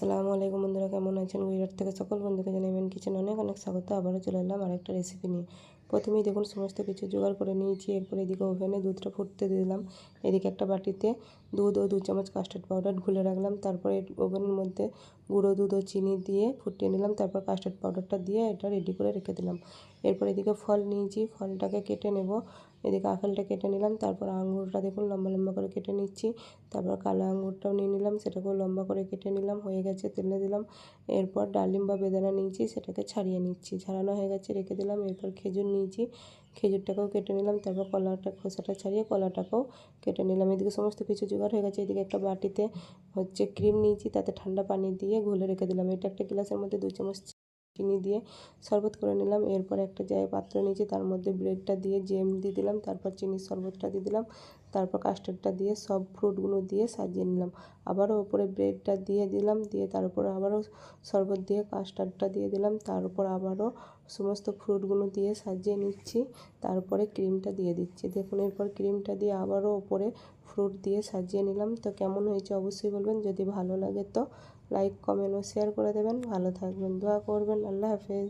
আসসালামু আলাইকুম বন্ধুরা, কেমন আছেন? গুজরাট থেকে সকল বন্ধুকে জানাই এমএন কিচেন অনেক অনেক স্বাগত। আবারও চলে এলাম আরেকটা রেসিপি নিয়ে। প্রথমেই দেখুন সমস্ত কিছু জোগাড় করে নিয়েছি। এরপর এদিকে ওভেনে দুধটা ফুটতে দিলাম। এদিকে একটা বাটিতে দুধ ও 2 চামচ কাস্টার্ড পাউডার ঘুলে রাখলাম। তারপরে ওভেনের মধ্যে গুঁড়ো দুধ ও চিনি দিয়ে ফুটিয়ে নিলাম। তারপর কাস্টার্ড পাউডারটা দিয়ে এটা রেডি করে রেখে দিলাম। এরপর এদিকে ফল নিয়েছি, ফলটাকে কেটে নেব। এদিকে আপেলটা কেটে নিলাম। তারপর আঙুরটা দেখুন লম্বা লম্বা করে কেটে নিচ্ছি। তারপর কালো আঙুরটাও নিয়ে নিলাম, সেটাকেও লম্বা করে কেটে নিলাম। হয়ে গেছে, তেলে দিলাম। এরপর ডালিম বা বেদানা নিয়েছি, সেটাকে ছাড়িয়ে নিচ্ছি। ছাড়ানো হয়ে গেছে, রেখে দিলাম। এরপর খেজুর নিয়েছি, খেজুরটাকেও কেটে নিলাম। তারপর খোসাটা ছাড়িয়ে কলাটাকেও কেটে নিলাম। এদিকে সমস্ত কিছু জোগাড় হয়ে গেছে। এদিকে একটা বাটিতে ক্রিম নিয়েছি, তাতে ঠান্ডা পানি দিয়ে ঘুলে রেখে দিলাম। এটা একটা গ্লাসের মধ্যে 2 চামচ চিনি দিয়ে শরবত করে নিলাম। এরপর একটা জায়গায় পাত্র নিয়েছি, তার মধ্যে ব্রেডটা দিয়ে জ্যাম দিয়ে দিলাম। তারপর চিনির শরবতটা দিয়ে দিলাম। তারপর কাস্টার্ডটা দিয়ে সব ফ্রুটগুলো দিয়ে সাজিয়ে নিলাম। আবারও ওপরে ব্রেডটা দিয়ে দিলাম, দিয়ে তার উপরে আবারও শরবত দিয়ে কাস্টার্ডটা দিয়ে দিলাম। তার উপর আবারও সমস্ত ফ্রুটগুলো দিয়ে সাজিয়ে নিচ্ছি। তারপরে ক্রিমটা দিয়ে দিচ্ছি। দেখুন, এরপর ক্রিমটা দিয়ে আবারও ওপরে ফ্রুট দিয়ে সাজিয়ে নিলাম। তো কেমন হয়েছে অবশ্যই বলবেন। যদি ভালো লাগে তো লাইক, কমেন্ট ও শেয়ার করে দেবেন। ভালো থাকবেন, দোয়া করবেন। আল্লাহ হাফেজ।